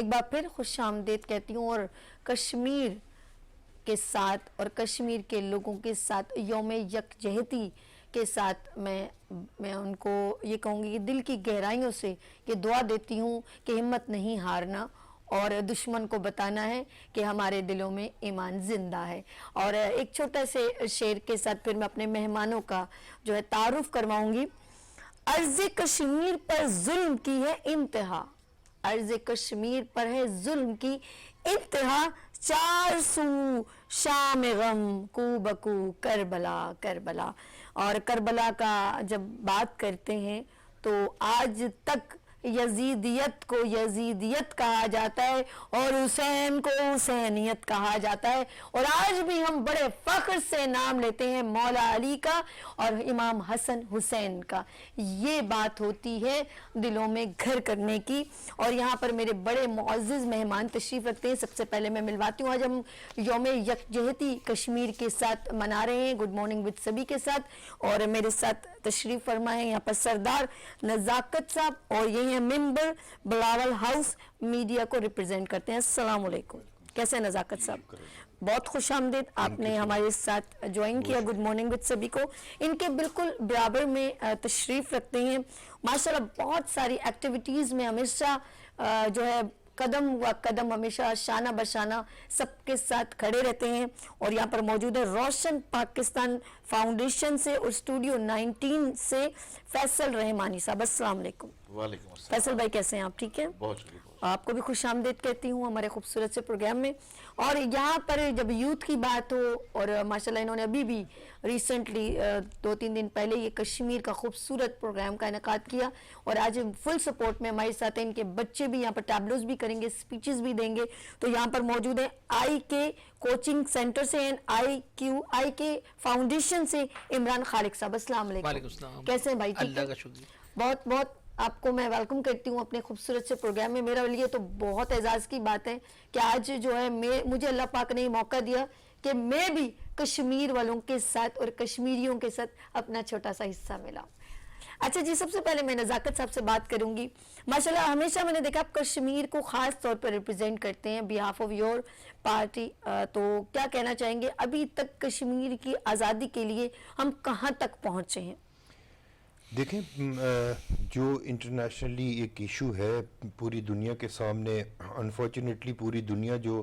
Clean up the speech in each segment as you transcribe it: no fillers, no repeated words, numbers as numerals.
एक बार फिर खुश आमदीद कहती हूँ और कश्मीर के साथ और कश्मीर के लोगों के साथ यौम यकजहती के साथ मैं उनको ये कहूँगी कि दिल की गहराइयों से ये दुआ देती हूँ कि हिम्मत नहीं हारना और दुश्मन को बताना है कि हमारे दिलों में ईमान जिंदा है। और एक छोटा से शेर के साथ फिर मैं अपने मेहमानों का जो है तारुफ करवाऊंगी। अर्ज़ कश्मीर पर जुल्म की है इंतहा, अर्ज़ कश्मीर पर है जुल्म की इंतहा, चार सू शाम गम कू बकू करबला करबला। और करबला का जब बात करते हैं तो आज तक यजीदियत को यजीदियत कहा जाता है और हुसैन को हुसैनियत कहा जाता है। और आज भी हम बड़े फख्र से नाम लेते हैं मौला अली का और इमाम हसन हुसैन का। ये बात होती है दिलों में घर करने की। और यहाँ पर मेरे बड़े मुअज़्ज़िज़ मेहमान तशरीफ़ रखते हैं। सबसे पहले मैं मिलवाती हूँ, आज हम यौम यकजहती कश्मीर के साथ मना रहे हैं, गुड मॉर्निंग विद सभी के साथ। और मेरे साथ तशरीफ़ फरमा है यहाँ पर सरदार नज़ाकत साहब और यही है मेंबर बिलावल हाउस मीडिया को रिप्रेजेंट करते हैं। अस्सलाम वालेकुम, कैसे हैं नज़ाकत साहब? बहुत खुश आमदीद, आपने हमारे साथ ज्वाइन किया गुड मॉर्निंग विद सभी को। इनके बिल्कुल बराबर में तशरीफ़ रखते हैं माशाल्लाह, बहुत सारी एक्टिविटीज़ में हमेशा जो है कदम व कदम हमेशा शाना बशाना सबके साथ खड़े रहते हैं। और यहाँ पर मौजूद है रोशन पाकिस्तान फाउंडेशन से और स्टूडियो 19 से फैसल रहमानी साहब। अस्सलाम वालेकुम। वालेकुम अस्सलाम। फैसल भाई कैसे हैं आप? ठीक है, बहुत शुक्रिया। आपको भी खुश आमदीद कहती हूँ हमारे खूबसूरत से प्रोग्राम में। और यहाँ पर जब यूथ की बात हो और माशाल्लाह इन्होंने अभी भी रिसेंटली 2-3 दिन पहले ये कश्मीर का खूबसूरत प्रोग्राम का इनेकाद किया और आज फुल सपोर्ट में हमारे साथ हैं। इनके बच्चे भी यहाँ पर टैबलोज भी करेंगे, स्पीचेस भी देंगे। तो यहाँ पर मौजूद है IK कोचिंग सेंटर से एंड IK फाउंडेशन से इमरान खालिक साहब। अस्सलाम वालेकुम, कैसे हैं भाई? अल्लाह का शुक्रिया। बहुत बहुत आपको मैं वेलकम करती हूँ अपने खूबसूरत से प्रोग्राम में। मेरा लिए तो बहुत एजाज़ की बात है कि आज जो है मुझे अल्लाह पाक ने मौका दिया कि मैं भी कश्मीर वालों के साथ और कश्मीरियों के साथ अपना छोटा सा हिस्सा मिला। अच्छा जी, सबसे पहले मैं नज़ाकत साहब से बात करूंगी। माशाल्लाह हमेशा मैंने देखा आप कश्मीर को ख़ास तौर पर रिप्रेजेंट करते हैं बिहाफ ऑफ योर पार्टी। तो क्या कहना चाहेंगे, अभी तक कश्मीर की आज़ादी के लिए हम कहाँ तक पहुँचे हैं? देखें, जो इंटरनेशनली एक इशू है पूरी दुनिया के सामने, अनफॉर्चुनेटली पूरी दुनिया जो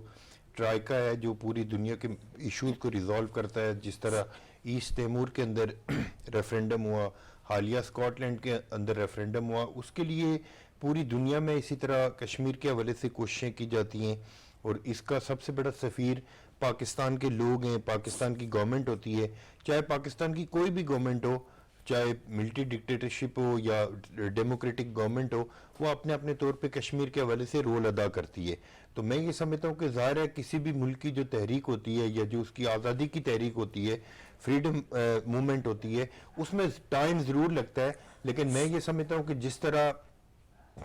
ट्राइका है जो पूरी दुनिया के इश्यूज को रिजॉल्व करता है, जिस तरह ईस्ट तैमूर के अंदर रेफरेंडम हुआ, हालिया स्कॉटलैंड के अंदर रेफरेंडम हुआ, उसके लिए पूरी दुनिया में इसी तरह कश्मीर के हवाले से कोशिशें की जाती हैं। और इसका सबसे बड़ा सफ़ीर पाकिस्तान के लोग हैं, पाकिस्तान की गवर्नमेंट होती है। चाहे पाकिस्तान की कोई भी गवर्नमेंट हो, चाहे मिलिट्री डिक्टेटरशिप हो या डेमोक्रेटिक गवर्नमेंट हो, वो अपने अपने तौर पे कश्मीर के हवाले से रोल अदा करती है। तो मैं ये समझता हूँ कि ज़ाहिर है किसी भी मुल्क की जो तहरीक होती है या जो उसकी आज़ादी की तहरीक होती है, फ्रीडम मूवमेंट होती है, उसमें टाइम ज़रूर लगता है। लेकिन मैं ये समझता हूँ कि जिस तरह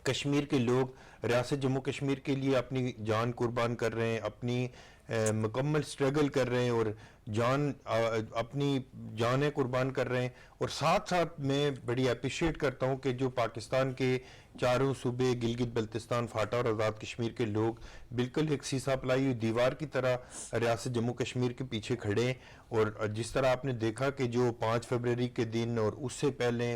कश्मीर के लोग रियासत जम्मू कश्मीर के लिए अपनी जान कुर्बान कर रहे हैं, अपनी मुकम्मल स्ट्रगल कर रहे हैं और अपनी जानें कुर्बान कर रहे हैं। और साथ साथ मैं बड़ी अप्रिशिएट करता हूं कि जो पाकिस्तान के चारों सूबे गिलगित बल्तिस्तान, फाटा और आज़ाद कश्मीर के लोग बिल्कुल एक सीसा पलाई हुई दीवार की तरह रियासत जम्मू कश्मीर के पीछे खड़े हैं। और जिस तरह आपने देखा कि जो 5 फरवरी के दिन और उससे पहले,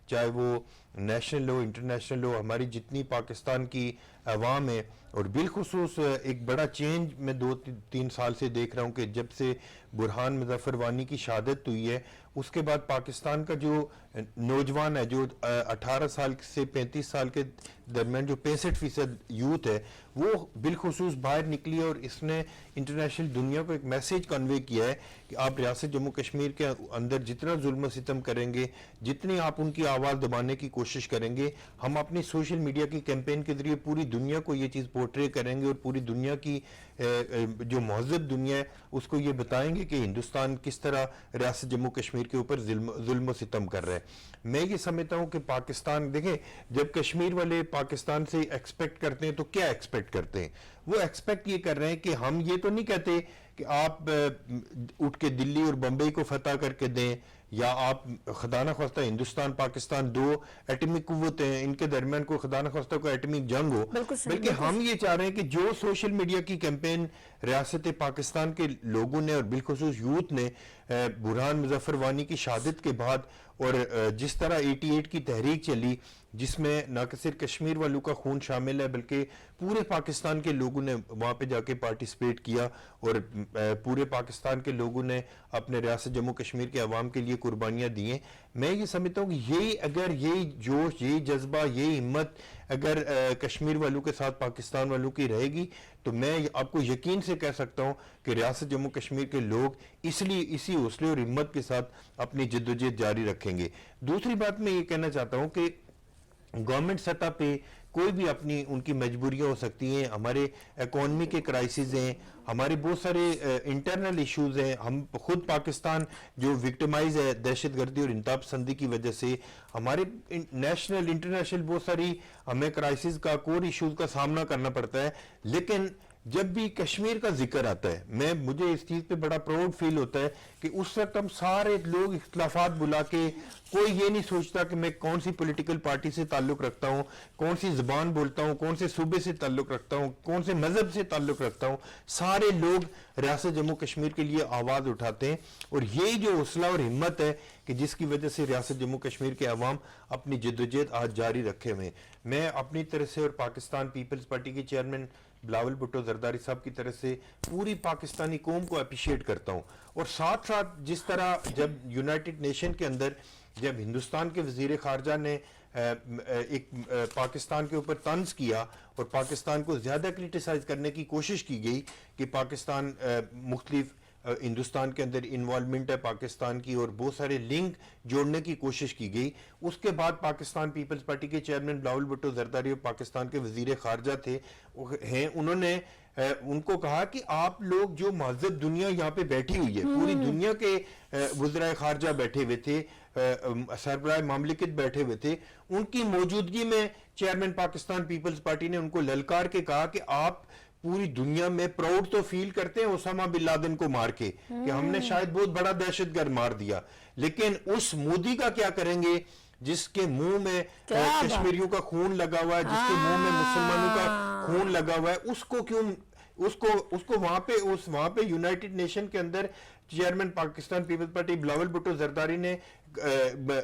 चाहे वो नेशनल हो इंटरनेशनल हो, हमारी जितनी पाकिस्तान की अवाम है, और बिलखुसूस एक बड़ा चेंज मैं 2-3 साल से देख रहा हूँ कि जब से बुरहान मुज़फ़्फ़र वानी की शहादत हुई है, उसके बाद पाकिस्तान का जो नौजवान है, जो 18 साल से 35 साल के दरमियान जो 65% यूथ है, वो बिलखुसूस बाहर निकली है। और इसने इंटरनेशनल दुनिया को एक मैसेज कन्वे किया है कि आप रियासत जम्मू कश्मीर के अंदर जितना जुल्म सितम करेंगे, जितनी आप उनकी आवाज़ दबाने की कोशिश करेंगे, हम अपनी सोशल मीडिया की कैंपेन के जरिए पूरी दुनिया को ये चीज़ पोर्ट्रे करेंगे और पूरी दुनिया की जो महज़ब दुनिया है उसको ये बताएंगे कि हिंदुस्तान किस तरह रियासत जम्मू कश्मीर के ऊपर जुल्म सितम कर रहा है। मैं ये समझता हूँ कि पाकिस्तान, देखें, जब कश्मीर वाले पाकिस्तान से एक्सपेक्ट करते हैं तो क्या एक्सपेक्ट करते हैं? वो एक्सपेक्ट ये कर रहे हैं कि हम ये तो नहीं कहते कि आप उठ के दिल्ली और बम्बई को फतह करके दें, या आप खुदा न ख्वास्ता हिंदुस्तान पाकिस्तान दो एटमिक कुव्वतें हैं, इनके दरमियान कोई खुदा न ख्वास्ता कोई एटमिक जंग हो, बल्कि हम ये चाह रहे हैं कि जो सोशल मीडिया की कैंपेन रियासत पाकिस्तान के लोगों ने और बिलखुसूस यूथ ने बुरहान मुजफ्फर वानी की शहादत के बाद और जिस तरह 88 की तहरीक चली, जिसमें न सिर्फ कश्मीर वालों का खून शामिल है बल्कि पूरे पाकिस्तान के लोगों ने वहाँ पे जाके पार्टिसिपेट किया और पूरे पाकिस्तान के लोगों ने अपने रियासत जम्मू कश्मीर के अवाम के लिए कुर्बानियाँ दी हैं। मैं ये समझता हूँ कि यही जोश, यही जज्बा, यही हिम्मत अगर कश्मीर वालों के साथ पाकिस्तान वालों की रहेगी तो मैं आपको यकीन से कह सकता हूँ कि रियासत जम्मू कश्मीर के लोग इसलिए इसी हौसले और हिम्मत के साथ अपनी जद्दोजहद जारी रखेंगे। दूसरी बात मैं ये कहना चाहता हूँ कि गवर्नमेंट सतह पे कोई भी अपनी उनकी मजबूरियां हो सकती हैं, हमारे इकोनॉमी के क्राइसिस हैं, हमारे बहुत सारे इंटरनल इश्यूज हैं, हम खुद पाकिस्तान जो विक्टिमाइज है दहशतगर्दी और इंतहा पसंदी की वजह से, हमारे नेशनल इंटरनेशनल बहुत सारी हमें क्राइसिस का कोर इश्यूज का सामना करना पड़ता है। लेकिन जब भी कश्मीर का जिक्र आता है मुझे इस चीज पे बड़ा प्राउड फील होता है कि उस वक्त हम सारे लोग इख्तलाफात बुला के, कोई ये नहीं सोचता कि मैं कौन सी पॉलिटिकल पार्टी से ताल्लुक रखता हूँ, कौन सी जुबान बोलता हूँ, कौन से सूबे से ताल्लुक रखता हूँ, कौन से मजहब से ताल्लुक रखता हूँ, सारे लोग रियासत जम्मू कश्मीर के लिए आवाज उठाते हैं। और यही जो हौसला और हिम्मत है कि जिसकी वजह से रियासत जम्मू कश्मीर के अवाम अपनी जद्दोजहद आज जारी रखे हुए। मैं अपनी तरफ से और पाकिस्तान पीपल्स पार्टी के चेयरमैन बिलावल भुट्टो जरदारी साहब की तरफ से पूरी पाकिस्तानी कौम को अप्रिशिएट करता हूं। और साथ साथ जिस तरह जब यूनाइटेड नेशन के अंदर जब हिंदुस्तान के वजीर खारजा ने एक पाकिस्तान के ऊपर तंज किया और पाकिस्तान को ज्यादा क्रिटिसाइज करने की कोशिश की गई कि पाकिस्तान मुख्तलिफ हिंदुस्तान के अंदर इन्वॉल्वमेंट है पाकिस्तान की और बहुत सारे लिंक जोड़ने की कोशिश की गई, उसके बाद पाकिस्तान पीपल्स पार्टी के चेयरमैन बिलावल भुट्टो जरदारी और पाकिस्तान के वजीर खारजा हैं, उन्होंने उनको कहा कि आप लोग जो महज़ब दुनिया यहाँ पे बैठी हुई है, पूरी दुनिया के वज़राए खारजा बैठे हुए थे, सरबराह मामलिकत बैठे हुए थे, उनकी मौजूदगी में चेयरमैन पाकिस्तान पीपल्स पार्टी ने उनको ललकार के कहा कि आप पूरी दुनिया में प्राउड तो फील करते हैं ओसामा बिन लादेन को मार के कि हमने शायद बहुत बड़ा दहशतगर्द मार दिया, लेकिन उस मोदी का क्या करेंगे जिसके मुंह में कश्मीरियों का खून लगा हुआ है, जिसके मुंह में मुसलमानों का खून लगा हुआ है, उसको क्यों उसको वहां पे यूनाइटेड नेशन के अंदर चेयरमैन पाकिस्तान पीपल्स पार्टी बिलावल भुट्टो जरदारी ने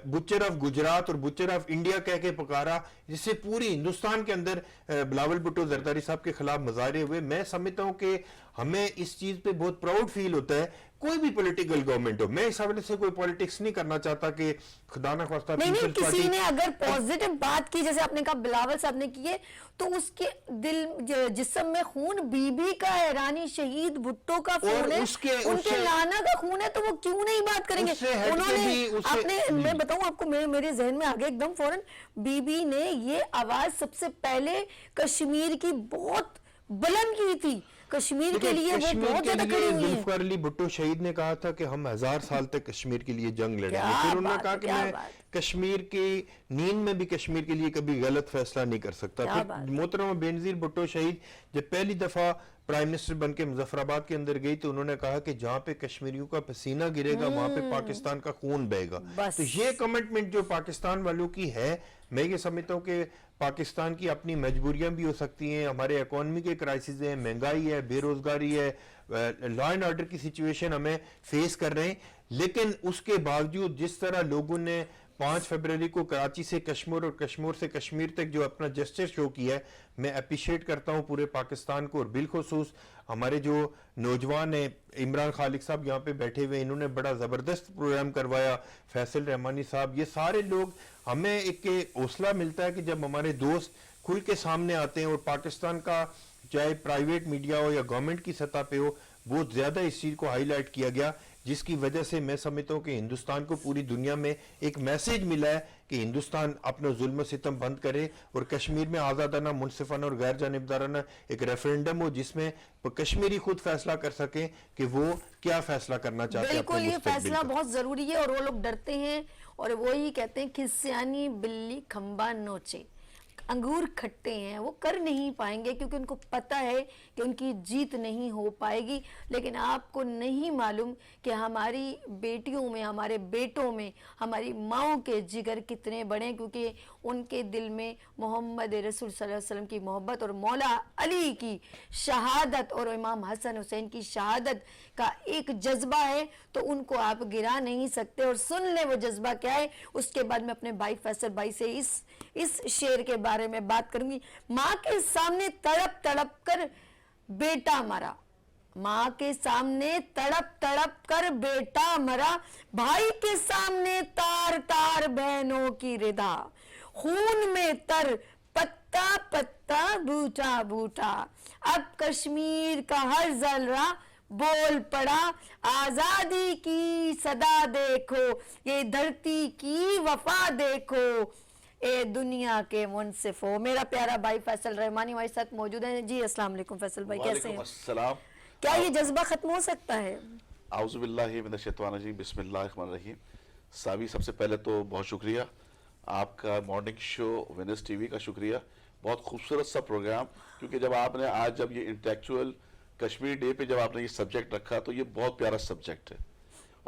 बुचर ऑफ गुजरात और बुचर ऑफ इंडिया कह के पुकारा, जिससे पूरी हिंदुस्तान के अंदर बिलावल भुट्टो जरदारी साहब के खिलाफ मुजाहरे हुए। मैं समझता हूं कि हमें इस चीज पे बहुत प्राउड फील होता है, कोई भी पॉलिटिकल गवर्नमेंट हो। मैं इस हवाले से कोई पॉलिटिक्स नहीं करना चाहता कि खुदा ना ख्वास्ता नहीं, किसी ने अगर पॉजिटिव बात की, जैसे आपने कहा बिलावल साहब ने की है, तो उसके दिल जिस्म में खून बीबी का है, रानी शहीद भुट्टो का खून है, उनके नाना का खून है, तो वो क्यों नहीं बात करेंगे? उन्होंने आपने, मैं बताऊं आपको, मेरे जहन में आगे एकदम फौरन बीबी ने ये आवाज सबसे पहले कश्मीर की बहुत बुलंद की थी, कश्मीर के लिए वो बहुत ज्यादा खड़ी हुई है। जुल्फिकार अली भुट्टो शहीद ने कहा था कि हम 1000 साल तक कश्मीर के लिए जंग लड़ेंगे, फिर उन्होंने कहा कि मैं कश्मीर की नींद में भी कश्मीर के लिए कभी गलत फैसला नहीं कर सकता। फिर मोहतरमा बेनजीर भुट्टो शहीद जब पहली दफा प्राइम मिनिस्टर बन के मुजफ्फराबाद के अंदर गई तो उन्होंने कहा कि जहां पे कश्मीरियों का पसीना गिरेगा वहां पे पाकिस्तान का खून बहेगा। तो ये कमिटमेंट जो पाकिस्तान वालों की है, मैं ये समझता हूँ कि पाकिस्तान की अपनी मजबूरियां भी हो सकती हैं, हमारे इकोनॉमी के क्राइसिस है, महंगाई है, बेरोजगारी है, लॉ एंड ऑर्डर की सिचुएशन हमें फेस कर रहे हैं, लेकिन उसके बावजूद जिस तरह लोगों ने 5 फरवरी को कराची से कश्मीर और कश्मीर से कश्मीर तक जो अपना जेस्चर शो किया है, मैं अप्रिशिएट करता हूं पूरे पाकिस्तान को। और बिलखुसूस हमारे जो नौजवान हैं, इमरान खालिक साहब यहाँ पे बैठे हुए, इन्होंने बड़ा ज़बरदस्त प्रोग्राम करवाया, फैसल रहमानी साहब, ये सारे लोग, हमें एक हौसला मिलता है कि जब हमारे दोस्त खुल के सामने आते हैं और पाकिस्तान का चाहे प्राइवेट मीडिया हो या गवर्नमेंट की सतह पे हो, बहुत ज़्यादा इस चीज़ को हाईलाइट किया गया, जिसकी वजह से मैं समझता हूं कि हिंदुस्तान को पूरी दुनिया में एक मैसेज मिला है कि हिंदुस्तान अपना जुल्म सितम बंद करे और कश्मीर में आज़ादाना, मुनसिफाना और गैर जानिबदाराना एक रेफरेंडम हो जिसमें कश्मीरी खुद फैसला कर सके कि वो क्या फैसला करना चाहते हैं। बिल्कुल, ये फैसला बहुत जरूरी है और वो लोग डरते हैं और वो ही कहते हैं खिस्यानी बिल्ली खंबा नोचे। अंगूर खट्टे हैं, वो कर नहीं पाएंगे क्योंकि उनको पता है कि उनकी जीत नहीं हो पाएगी। लेकिन आपको नहीं मालूम कि हमारी बेटियों में, हमारे बेटों में, हमारी माओं के जिगर कितने बड़े हैं, क्योंकि उनके दिल में मोहम्मद रसूल सल्लल्लाहु अलैहि वसल्लम की मोहब्बत और मौला अली की शहादत और इमाम हसन हुसैन की शहादत का एक जज्बा है। तो उनको आप गिरा नहीं सकते। और सुन ले वो जज्बा क्या है। उसके बाद मैं अपने भाई फैसल भाई से इस शेर के बारे में बात करूंगी। माँ के सामने तड़प तड़प कर बेटा मरा, माँ के सामने तड़प तड़प कर बेटा मरा, भाई के सामने तार तार बहनों की रिदा, खून में तर पत्ता पत्ता बूटा बूटा, अब कश्मीर का हर जलरा बोल पड़ा, आजादी की सदा देखो, ये धरती की वफा देखो, ए दुनिया के मुनसिफ हो। मेरा प्यारा भाई फैसल रहमानी हमारे साथ मौजूद है जी। अस्सलाम वालेकुम फैसल भाई, कैसे हैं? अस्सलाम। क्या ये जज्बा खत्म हो सकता है? आउज़ु बिल्लाहि मिनश शैतानिर रजीम, बिस्मिल्लाहिर रहमानिर रहीम। सावी, सबसे पहले तो बहुत शुक्रिया आपका, मॉर्निंग शो विनर्स टीवी का शुक्रिया। बहुत खूबसूरत सा प्रोग्राम, क्योंकि जब आपने आज जब ये इंटेलेक्चुअल कश्मीर डे पे जब आपने ये सब्जेक्ट रखा तो ये बहुत प्यारा सब्जेक्ट है।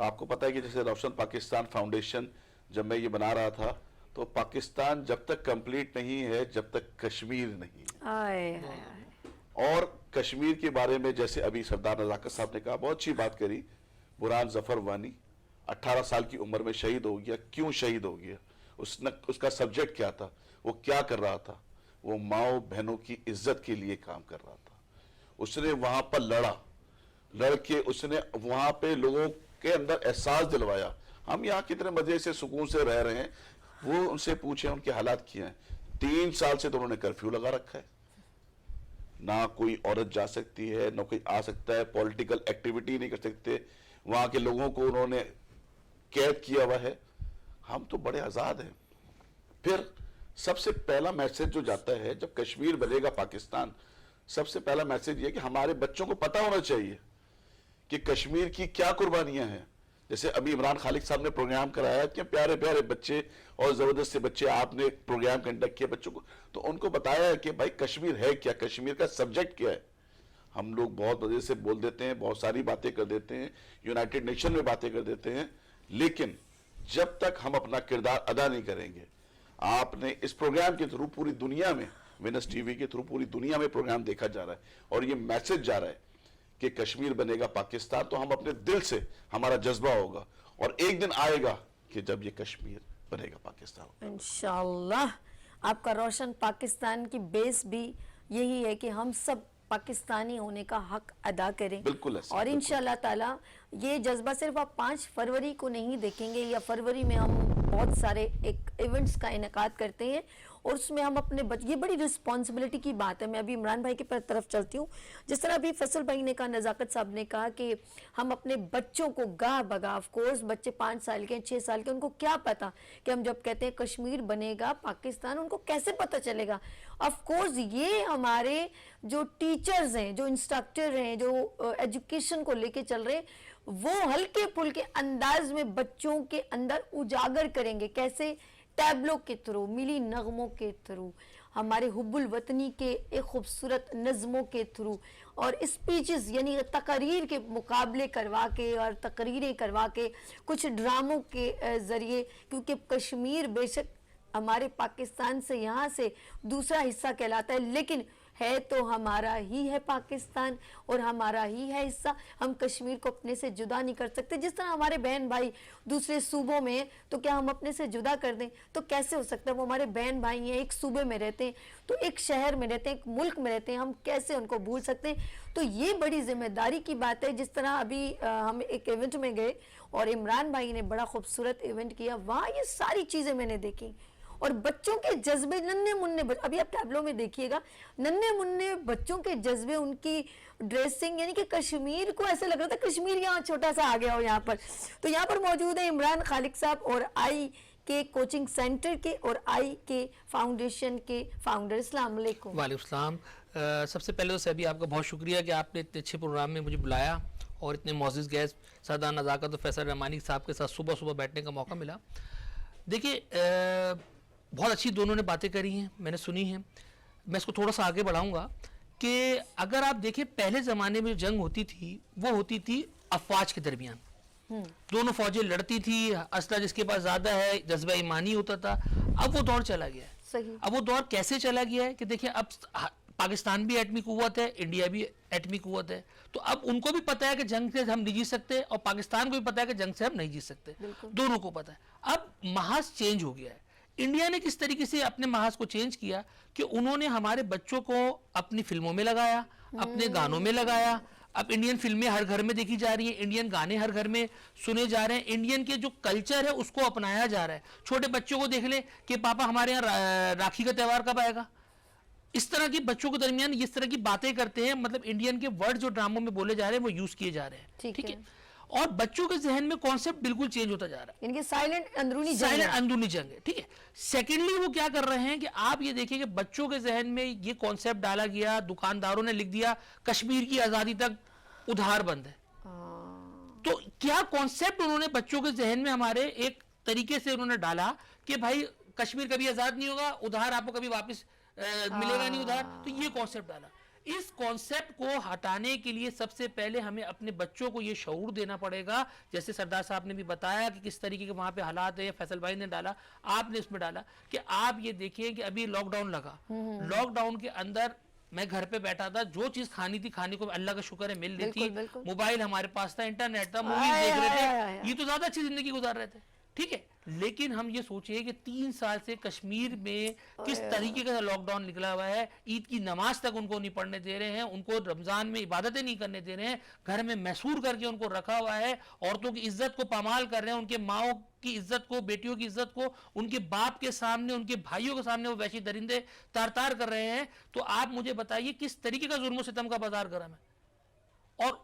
आपको पता है कि जैसे रोशन पाकिस्तान फाउंडेशन जब मैं ये बना रहा था तो पाकिस्तान जब तक कंप्लीट नहीं है जब तक कश्मीर नहीं है। आए। और कश्मीर के बारे में जैसे अभी सरदार नज़ाकत साहब ने कहा, बहुत अच्छी बात करी। बुरहान जफर वानी 18 साल की उम्र में शहीद हो गया। क्यों शहीद हो गया? उसका सब्जेक्ट क्या था? वो क्या कर रहा था? वो माओ बहनों की इज्जत के लिए काम कर रहा था। उसने वहां पर लड़ के उसने वहां पे लोगों के अंदर एहसास दिलवाया। हम यहाँ कितने मजे से सुकून से रह रहे हैं, वो उनसे पूछे उनके हालात क्या हैं। 3 साल से तो उन्होंने कर्फ्यू लगा रखा है, ना कोई औरत जा सकती है ना कोई आ सकता है, पॉलिटिकल एक्टिविटी नहीं कर सकते, वहां के लोगों को उन्होंने कैद किया हुआ है। हम तो बड़े आजाद हैं। फिर सबसे पहला मैसेज जो जाता है जब कश्मीर बनेगा पाकिस्तान, सबसे पहला मैसेज ये कि हमारे बच्चों को पता होना चाहिए कि कश्मीर की क्या कुर्बानियां हैं। जैसे अभी इमरान खालिद साहब ने प्रोग्राम कराया, इतने प्यारे प्यारे बच्चे और जबरदस्त से बच्चे, आपने प्रोग्राम कंडक्ट किया बच्चों को, तो उनको बताया है कि भाई कश्मीर है क्या, कश्मीर का सब्जेक्ट क्या है। हम लोग बहुत वजह से बोल देते हैं, बहुत सारी बातें कर देते हैं, यूनाइटेड नेशन में बातें कर देते हैं, लेकिन जब तक हम अपना किरदार अदा नहीं करेंगे। आपने इस प्रोग्राम के थ्रू पूरी दुनिया में, विनर्स टीवी के थ्रू पूरी दुनिया में प्रोग्राम देखा जा रहा है और ये मैसेज जा रहा है कि कश्मीर बनेगा पाकिस्तान, तो हम अपने दिल से, हमारा जज्बा होगा और एक दिन आएगा कि जब ये कश्मीर बनेगा पाकिस्तान। इंशाअल्लाह आपका रोशन पाकिस्तान की बेस भी यही है कि हम सब पाकिस्तानी होने का हक अदा करें। बिल्कुल ऐसा, और बिल्कुल। इंशाअल्लाह ताला ये जज्बा सिर्फ आप 5 फरवरी को नहीं देखेंगे, या फरवरी में हम बहुत सारे एक इवेंट्स का इनेकाद करते हैं और उसमें हम अपने ये बड़ी रिस्पॉन्सिबिलिटी की बात है। मैं अभी इमरान भाई की तरफ चलती हूँ। जिस तरह अभी फैसल भाई ने कहा, नज़ाकत साहब ने कहा कि हम अपने बच्चों को गाह बगा, ऑफ कोर्स बच्चे 5 साल के 6 साल के, उनको क्या पता कि हम जब कहते हैं कश्मीर बनेगा पाकिस्तान, उनको कैसे पता चलेगा? ऑफ कोर्स ये हमारे जो टीचर्स हैं, जो इंस्ट्रक्टर हैं, जो एजुकेशन को लेके चल रहे हैं, वो हल्के फुल्के अंदाज में बच्चों के अंदर उजागर करेंगे। कैसे? टैबलो के थ्रू, मिली नगमों के थ्रू, हमारे हुब्बुल वतनी के एक खूबसूरत नज़मों के थ्रू, और स्पीचेस यानी तकरीर के मुकाबले करवा के और तकरीरें करवा के, कुछ ड्रामों के ज़रिए, क्योंकि कश्मीर बेशक हमारे पाकिस्तान से यहाँ से दूसरा हिस्सा कहलाता है, लेकिन है तो हमारा ही है पाकिस्तान और हमारा ही है हिस्सा। हम कश्मीर को अपने से जुदा नहीं कर सकते। जिस तरह हमारे बहन भाई दूसरे सूबों में हैं, तो क्या हम अपने से जुदा कर दें? तो कैसे हो सकता है? वो हमारे बहन भाई हैं, एक सूबे में रहते हैं, तो एक शहर में रहते हैं, एक मुल्क में रहते हैं, हम कैसे उनको भूल सकते हैं? तो ये बड़ी जिम्मेदारी की बात है। जिस तरह अभी हम एक इवेंट में गए और इमरान भाई ने बड़ा खूबसूरत इवेंट किया, वहाँ ये सारी चीज़ें मैंने देखी और बच्चों के जज्बे, नन्हे मुन्ने, अभी आप टैबलो में देखिएगा, नन्हे मुन्ने बच्चों के जज्बे, उनकी ड्रेसिंग, यानी कि कश्मीर को ऐसे लग रहा था कश्मीर यहाँ छोटा सा आ गया हो यहाँ पर। तो यहाँ पर मौजूद है इमरान खालिद साहब और आई के कोचिंग सेंटर के और आई के फाउंडेशन के फाउंडर। अस्सलाम वालेकुम। वालेकुम सलाम। सबसे पहले तो सभी आपका बहुत शुक्रिया कि आपने इतने अच्छे प्रोग्राम में मुझे बुलाया और इतने मौजूद गेस्ट सरदार नज़ाकत और फैसल रहमानी साहब के साथ सुबह सुबह बैठने का मौका मिला। देखिए, बहुत अच्छी दोनों ने बातें करी हैं, मैंने सुनी हैं। मैं इसको थोड़ा सा आगे बढ़ाऊंगा कि अगर आप देखें पहले ज़माने में जो जंग होती थी वो होती थी अफवाज के दरमियान, दोनों फौजें लड़ती थी, असला जिसके पास ज़्यादा है, जज्बा ईमानी होता था। अब वो दौर चला गया है। सही। अब वो दौर कैसे चला गया है कि देखिए अब पाकिस्तान भी एटमी कुव्वत है, इंडिया भी एटमी कुव्वत है, तो अब उनको भी पता है कि जंग से हम नहीं जीत सकते और पाकिस्तान को भी पता है कि जंग से हम नहीं जीत सकते, दोनों को पता है। अब महाज चेंज हो गया है। इंडिया ने किस तरीके से अपने महाज को चेंज किया कि उन्होंने हमारे बच्चों को अपनी फिल्मों में लगाया, अपने गानों में लगाया। अब इंडियन फिल्में हर घर में देखी जा रही हैं, इंडियन गाने हर घर में सुने जा रहे हैं, इंडियन के जो कल्चर है उसको अपनाया जा रहा है। छोटे बच्चों को देख ले कि पापा हमारे यहाँ राखी का त्यौहार कब आएगा, इस तरह की बच्चों के दरमियान इस तरह की बातें करते हैं। मतलब इंडियन के वर्ड जो ड्रामों में बोले जा रहे हैं वो यूज किए जा रहे हैं, ठीक है। और बच्चों के जहन में कॉन्सेप्ट बिल्कुल चेंज होता जा रहा है, इनके साइलेंट अंदरूनी जंग है, ठीक है। सेकेंडली वो क्या कर रहे हैं कि आप ये देखिए कि बच्चों के जहन में ये कॉन्सेप्ट डाला गया, दुकानदारों ने लिख दिया कश्मीर की आजादी तक उधार बंद है। तो क्या कॉन्सेप्ट उन्होंने बच्चों के जहन में हमारे एक तरीके से उन्होंने डाला कि भाई कश्मीर कभी आजाद नहीं होगा, उधार आपको कभी वापस मिलेगा नहीं उधार, तो ये कॉन्सेप्ट डाला। इस कॉन्सेप्ट को हटाने के लिए सबसे पहले हमें अपने बच्चों को ये शऊर देना पड़ेगा, जैसे सरदार साहब ने भी बताया कि किस तरीके के वहां पे हालात है, फैसल भाई ने डाला, आपने इसमें डाला कि आप ये देखिए कि अभी लॉकडाउन लगा, लॉकडाउन के अंदर मैं घर पे बैठा था, जो चीज खानी थी खाने को अल्लाह का शुक्र है मिल रही थी, मोबाइल हमारे पास था, इंटरनेट था, मूवीज देख रहे थे, ये तो ज्यादा अच्छी जिंदगी गुजार रहे थे, ठीक है। लेकिन हम ये सोचिए कि 3 साल से कश्मीर में किस तरीके का लॉकडाउन निकला हुआ है, ईद की नमाज तक उनको नहीं पढ़ने दे रहे हैं, उनको रमजान में इबादतें नहीं करने दे रहे हैं, घर में मैसूर करके उनको रखा हुआ है, औरतों की इज्जत को पामाल कर रहे हैं, उनके माओ की इज्जत को, बेटियों की इज्जत को उनके बाप के सामने, उनके भाइयों के सामने वो वैसी दरिंदे तार तार कर रहे हैं। तो आप मुझे बताइए किस तरीके का जुल्म सितम का बाजार गरम है।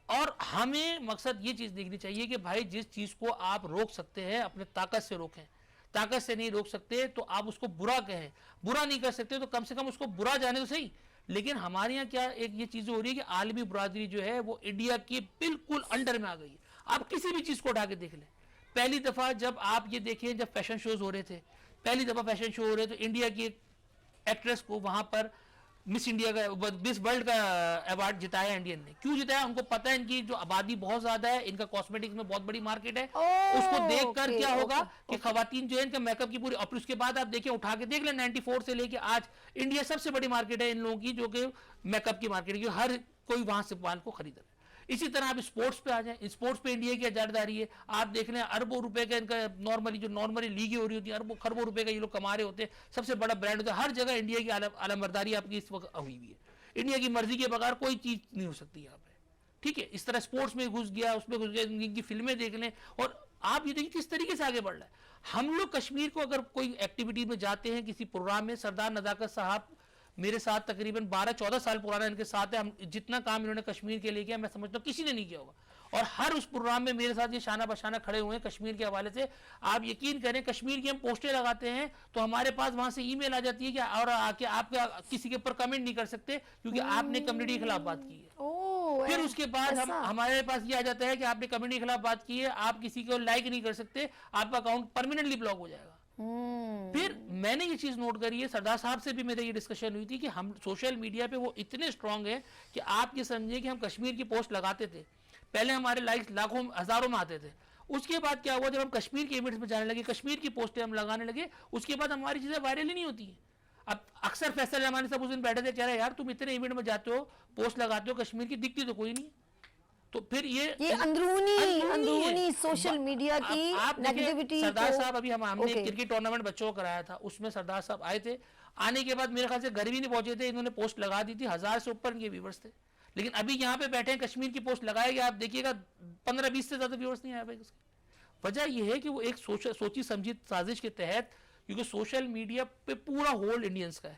और हमें मकसद ये चीज देखनी चाहिए कि भाई जिस चीज को आप रोक सकते हैं अपने ताकत से रोकें, ताकत से नहीं रोक सकते तो आप उसको बुरा कहें, बुरा नहीं कर सकते तो कम से कम उसको बुरा जाने तो सही। लेकिन हमारे यहाँ क्या एक ये चीजें हो रही है कि आलमी बरादरी जो है वो इंडिया के बिल्कुल अंडर में आ गई है। आप किसी भी चीज को उठा के देख लें, पहली दफा जब आप ये देखें, जब फैशन शोज हो रहे थे, पहली दफा फैशन शो हो रहे थे, इंडिया की एक एक्ट्रेस को वहां पर मिस इंडिया का, मिस वर्ल्ड का अवार्ड जिताया इंडियन ने। क्यों जिताया? उनको पता है इनकी जो आबादी बहुत ज्यादा है, इनका कॉस्मेटिक्स में बहुत बड़ी मार्केट है। उसको देखकर क्या होगा कि खवातीन जो है इनका मेकअप की पूरी, और उसके बाद आप देखें, उठा के देख लें 94 से लेके आज इंडिया सबसे बड़ी मार्केट है इन लोगों की, जो कि मेकअप की मार्केट है, हर कोई वहां से माल को खरीद रहा है। इसी तरह आप स्पोर्ट्स पे आ जाएं, स्पोर्ट्स पे इंडिया की अजारदारी है। आप देख लें अरबों रुपए का इनका नॉर्मली लीगें हो रही होती है, अरबों खरबों रुपए का ये लोग कमा रहे होते हैं, सबसे बड़ा ब्रांड होता है, हर जगह इंडिया की आलमबरदारी आपकी इस वक्त हुई हुई है। इंडिया की मर्जी के बगैर कोई चीज नहीं हो सकती यहाँ पे, ठीक है। इस तरह स्पोर्ट्स में घुस गया, उसमें घुस गया, इनकी फिल्में देख लें, और आप ये देखिए किस तरीके से आगे बढ़ रहा है। हम लोग कश्मीर को अगर कोई एक्टिविटी में जाते हैं, किसी प्रोग्राम में, सरदार नजाकत साहब मेरे साथ तकरीबन 12-14 साल पुराना इनके साथ है, हम जितना काम इन्होंने कश्मीर के लिए किया मैं समझता हूँ किसी ने नहीं किया होगा, और हर उस प्रोग्राम में मेरे साथ ये शाना बशाना खड़े हुए हैं कश्मीर के हवाले से। आप यकीन करें, कश्मीर की हम पोस्टें लगाते हैं तो हमारे पास वहां से ईमेल आ जाती है कि और आके आप किसी के ऊपर कमेंट नहीं कर सकते क्योंकि आपने कम्युनिटी के खिलाफ बात की है। फिर उसके बाद हमारे पास ये आ जाता है कि आपने कम्युनिटी के खिलाफ बात की है, आप किसी को लाइक नहीं कर सकते, आपका अकाउंट परमानेंटली ब्लॉक हो जाएगा। फिर मैंने ये चीज नोट करी है, सरदार साहब से भी मेरी ये डिस्कशन हुई थी कि हम सोशल मीडिया पे वो इतने स्ट्रांग है कि आप ये समझिए कि हम कश्मीर की पोस्ट लगाते थे, पहले हमारे लाइक्स लाखों हजारों में आते थे। उसके बाद क्या हुआ, जब हम कश्मीर के इवेंट्स में जाने लगे, कश्मीर की पोस्टें हम लगाने लगे, उसके बाद हमारी चीजें वायरल ही नहीं होती है। अब अक्सर फैसल हमारे साथ उस दिन बैठे थे, कह रहे यार तुम इतने इवेंट में जाते हो, पोस्ट लगाते हो, कश्मीर की दिखती तो कोई नहीं। तो फिर ये अंदरूनी सोशल मीडिया की नेगेटिविटी। सरदार साहब अभी हमने क्रिकेट टूर्नामेंट बच्चों को कराया था, उसमें सरदार साहब आए थे, आने के बाद मेरे ख्याल से घर भी नहीं पहुंचे थे, इन्होंने पोस्ट लगा दी थी, 1000 से ऊपर इनके व्यूवर्स थे। लेकिन अभी यहाँ पे बैठे हैं, कश्मीर की पोस्ट लगाएगी, आप देखिएगा 15-20 से ज्यादा व्यूवर्स नहीं आए भाई। वजह यह है कि वो एक सोची समझी साजिश के तहत, क्योंकि सोशल मीडिया पे पूरा होल्ड इंडियंस का है,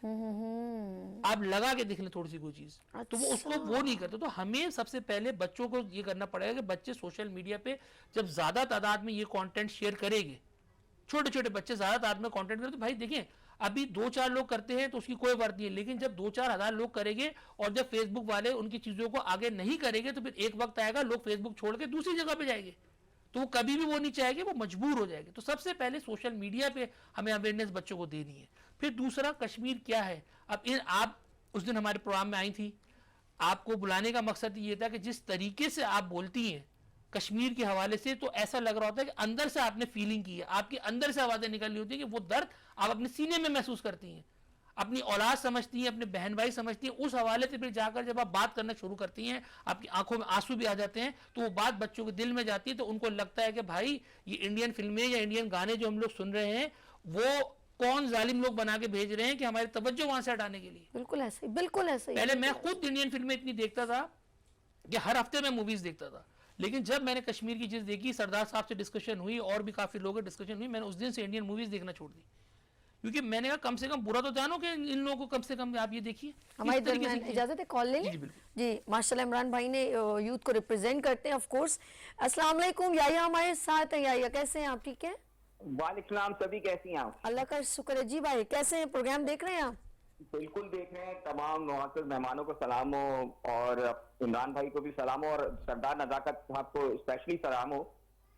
आप लगा के देख लें थोड़ी सी कोई चीज, तो वो उसको वो नहीं करते। तो हमें सबसे पहले बच्चों को ये करना पड़ेगा कि बच्चे सोशल मीडिया पे जब ज्यादा तादाद में ये कंटेंट शेयर करेंगे, छोटे छोटे बच्चे ज्यादा तादाद में कंटेंट करें, तो भाई देखें अभी 2-4 लोग करते हैं तो उसकी कोई बात नहीं है, लेकिन जब 2-4 हजार लोग करेंगे और जब फेसबुक वाले उनकी चीजों को आगे नहीं करेंगे, तो फिर एक वक्त आएगा लोग फेसबुक छोड़ के दूसरी जगह पे जाएंगे, तो वो कभी भी वो नहीं चाहेगी, वो मजबूर हो जाएगी। तो सबसे पहले सोशल मीडिया पे हमें अवेयरनेस बच्चों को देनी है। फिर दूसरा, कश्मीर क्या है। अब आप उस दिन हमारे प्रोग्राम में आई थी, आपको बुलाने का मकसद ये था कि जिस तरीके से आप बोलती हैं कश्मीर के हवाले से, तो ऐसा लग रहा होता है कि अंदर से आपने फीलिंग की है, आपके अंदर से आवाज़ें निकल रही होती है कि वो दर्द आप अपने सीने में महसूस करती हैं, अपनी औलाद समझती हैं, अपने बहन भाई समझती हैं। उस हवाले से फिर जाकर जब आप बात करना शुरू करती हैं, आपकी आंखों में आंसू भी आ जाते हैं, तो वो बात बच्चों के दिल में जाती है। तो उनको लगता है कि भाई ये इंडियन फिल्में या इंडियन गाने जो हम लोग सुन रहे हैं, वो कौन जालिम लोग बना के भेज रहे हैं कि हमारी तवज्जो वहां से हटाने के लिए। बिल्कुल ऐसे ही, बिल्कुल ऐसे ही। पहले मैं खुद इंडियन फिल्में इतनी देखता था कि हर हफ्ते मैं मूवीज देखता था, लेकिन जब मैंने कश्मीर की चीज देखी, सरदार साहब से डिस्कशन हुई और भी काफी लोगों की डिस्कशन हुई, मैंने उस दिन से इंडियन मूवीज देखना छोड़ दी। क्योंकि मैंने कहा कम से कम बुरा तो जानो कि इन लोगों को कम से कम आप ये देखिए। हमारे दरमियान इजाजत है, कॉल लेंगे। जी, बिल्कुल। जी माशाल्लाह, इमरान भाई ने यूथ को रिप्रेजेंट करते हैं ऑफ कोर्स। अस्सलाम वालेकुम, याया हमारे साथ है। याया कैसे हैं आप, ठीक है? वालेकुम, सभी कैसी हैं आप? अल्लाह का शुक्र है। जी भाई कैसे हैं, प्रोग्राम देख रहे हैं आप? बिल्कुल देख रहे हैं। तमाम मुआज़्ज़ज़ मेहमानों को सलाम हो और इमरान भाई को भी सलाम हो और सरदार नज़ाकत साहब को स्पेशली सलाम हो।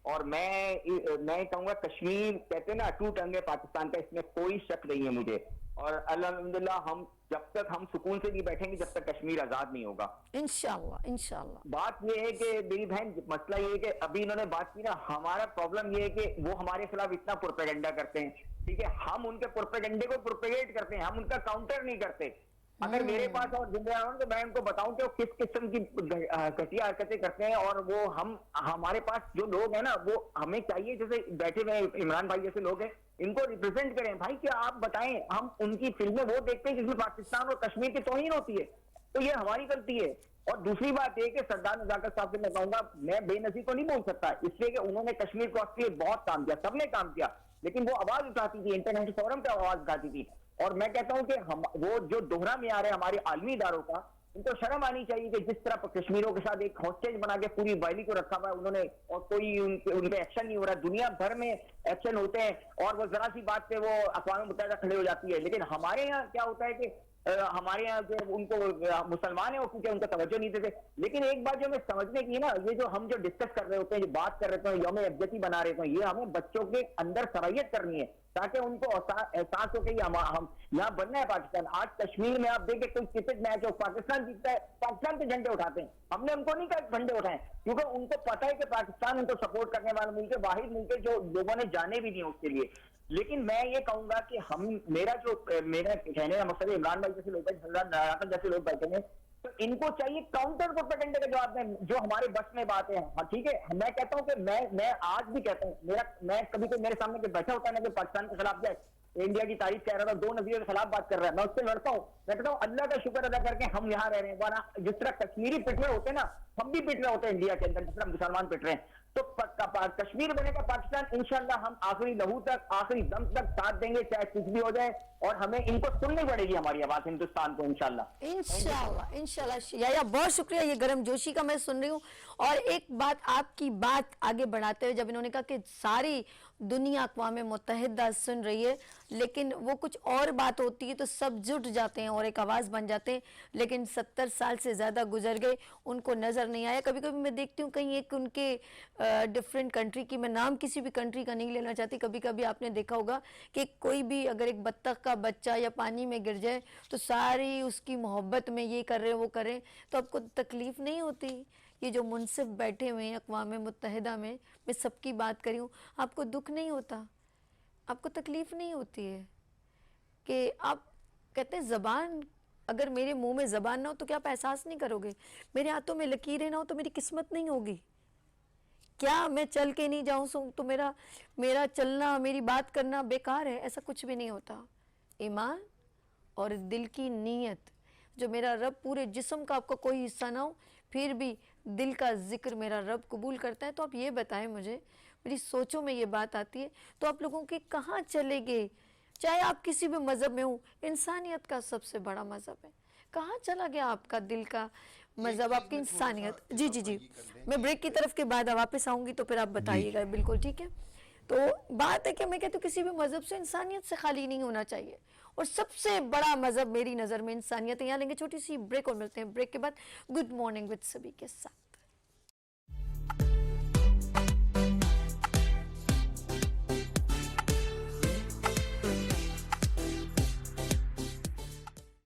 और मैं कहूँगा, कश्मीर कहते हैं ना टूट अंगे पाकिस्तान का, इसमें कोई शक नहीं है मुझे। और अल्हम्दुलिल्लाह हम जब तक हम सुकून से नहीं बैठेंगे जब तक कश्मीर आजाद नहीं होगा, इंशाअल्लाह इंशाअल्लाह। बात ये है कि मेरी बहन, मसला ये है कि अभी इन्होंने बात की ना, हमारा प्रॉब्लम ये है कि वो हमारे खिलाफ इतना प्रोपेगेंडा करते हैं, ठीक है, हम उनके प्रोपेगेंडे को प्रोपेगेट करते हैं, हम उनका काउंटर नहीं करते। अगर मेरे पास और जिम्मेदार हो तो मैं उनको बताऊं कि वो किस किस्म की घटिया हरकतें करते हैं। और वो हमारे पास जो लोग हैं ना, वो हमें चाहिए, जैसे बैठे हुए इमरान भाई जैसे लोग हैं, इनको रिप्रेजेंट करें। भाई क्या आप बताएं, हम उनकी फिल्में वो देखते हैं जिसमें पाकिस्तान और कश्मीर की तौहीन होती है, तो ये हमारी गलती है। और दूसरी बात यह कि सरदार नज़ाकत साहब से मैं कहूंगा, मैं बेनज़ीर तो नहीं बोल सकता, इसलिए कि उन्होंने कश्मीर को लिए बहुत काम किया, सबने काम किया, लेकिन वो आवाज उठाती थी, इंटरनेशनल फोरम पे आवाज उठाती थी। और मैं कहता हूं कि हम वो जो दोहरा मियार है हमारे आलमी इदारों का, उनको शर्म आनी चाहिए कि जिस तरह कश्मीरों के साथ एक हॉस्टेज बना के पूरी वैली को रखा हुआ है उन्होंने, और कोई उनपे एक्शन नहीं हो रहा। दुनिया भर में एक्शन होते हैं और वो जरा सी बात पे वो अक़वाम मुत्तहिदा खड़े हो जाती है, लेकिन हमारे यहाँ क्या होता है कि हमारे यहाँ जो उनको मुसलमान है वो क्योंकि उनका तवज्जो नहीं देते। लेकिन एक बात जो हमें समझने की है ना, ये जो हम जो डिस्कस कर रहे होते हैं, जो बात कर रहे होते हैं, यौम यकजहती बना रहे होते हैं, ये हमें बच्चों के अंदर सराहियत करनी है ताकि उनको एहसास हो कि हम यहाँ बनना है पाकिस्तान। आज कश्मीर में आप देखें कोई क्रिकेट मैच हो, पाकिस्तान जीतता है, पाकिस्तान के झंडे उठाते हैं। हमने उनको नहीं कहा झंडे उठाएं, क्योंकि उनको पता है कि पाकिस्तान उनको सपोर्ट करने वाला मुल्क है, वाहिद मुल्क है जो लोगों ने जाने भी नहीं उसके लिए। लेकिन मैं ये कहूंगा कि मेरा कहने का मकसद है, इमरान भाई जैसे लोग जैसे लोग बैठे हैं, तो इनको चाहिए काउंटर प्रोपेगेंडा का जवाब दें, जो हमारे बस में बात है। हाँ ठीक है, मैं कहता हूं कि मैं आज भी कहता हूं, मैं कभी कोई मेरे सामने बैठा होता है ना कि पाकिस्तान के खिलाफ जाए, इंडिया की तारीफ कह रहा था, दो नजरियों के खिलाफ बात कर रहा है, मैं उससे लड़ता हूँ। मैं कहता हूँ अल्लाह का शुक्र अदा करके हम यहाँ रह रहे हैं, वरना जिस तरह कश्मीरी पिट रहे होते हैं ना, हम भी पिट रहे होते हैं इंडिया के अंदर, जिस तरह मुसलमान पिट रहे हैं। तो कश्मीर बनेगा पाकिस्तान, इंशाल्लाह हम आखिरी लहू तक, आखिरी दम तक साथ देंगे, चाहे कुछ भी हो जाए, और हमें इनको सुननी पड़ेगी हमारी आवाज हिंदुस्तान को, इंशाल्लाह इंशाल्लाह इंशाल्लाह। याया बहुत शुक्रिया, ये गर्म जोशी का मैं सुन रही हूँ। और एक बात, आपकी बात आगे बढ़ाते हुए, जब इन्होंने कहा कि सारी दुनिया अक़वाम मुत्तहिदा सुन रही है, लेकिन वो कुछ और बात होती है तो सब जुट जाते हैं और एक आवाज़ बन जाते हैं, लेकिन 70 साल से ज़्यादा गुजर गए, उनको नज़र नहीं आया। कभी कभी मैं देखती हूँ कहीं एक उनके डिफरेंट कंट्री की, मैं नाम किसी भी कंट्री का नहीं लेना चाहती, कभी कभी आपने देखा होगा कि कोई भी अगर एक बत्तख का बच्चा या पानी में गिर जाए तो सारी उसकी मोहब्बत में ये कर रहे हैं वो कर रहे हैं, तो आपको तकलीफ़ नहीं होती? ये जो मुनसिफ बैठे हुए हैं अक़वाम मुत्तहिदा में, मैं सबकी बात करी हूँ, आपको दुख नहीं होता? आपको तकलीफ़ नहीं होती है कि आप कहते हैं ज़बान, अगर मेरे मुंह में ज़बान ना हो तो क्या आप एहसास नहीं करोगे? मेरे हाथों में लकीरें ना हो तो मेरी किस्मत नहीं होगी क्या? मैं चल के नहीं जाऊँ तो मेरा चलना, मेरी बात करना बेकार है? ऐसा कुछ भी नहीं होता। ईमान और दिल की नीयत, जो मेरा रब पूरे जिस्म का आपका कोई हिस्सा ना हो फिर भी दिल का जिक्र मेरा रब कबूल करता है। तो आप ये बताएं मुझे, मेरी सोचों में ये बात आती है, तो आप लोगों के कहाँ चले गए? चाहे आप किसी भी मज़हब में हो, इंसानियत का सबसे बड़ा मज़हब है, कहाँ चला गया आपका दिल का मज़हब, आपकी इंसानियत? जी जी जी, मैं ब्रेक की तरफ के बाद वापस आऊँगी तो फिर आप बताइएगा। बिल्कुल ठीक है। तो बात है कि मैं कहती हूँ किसी भी मज़हब से, इंसानियत से खाली नहीं होना चाहिए, और सबसे बड़ा मज़हब मेरी नज़र में इंसानियत है। यहाँ लेंगे छोटी सी ब्रेक और मिलते हैं ब्रेक के बाद गुड मॉर्निंग विद सभी के साथ।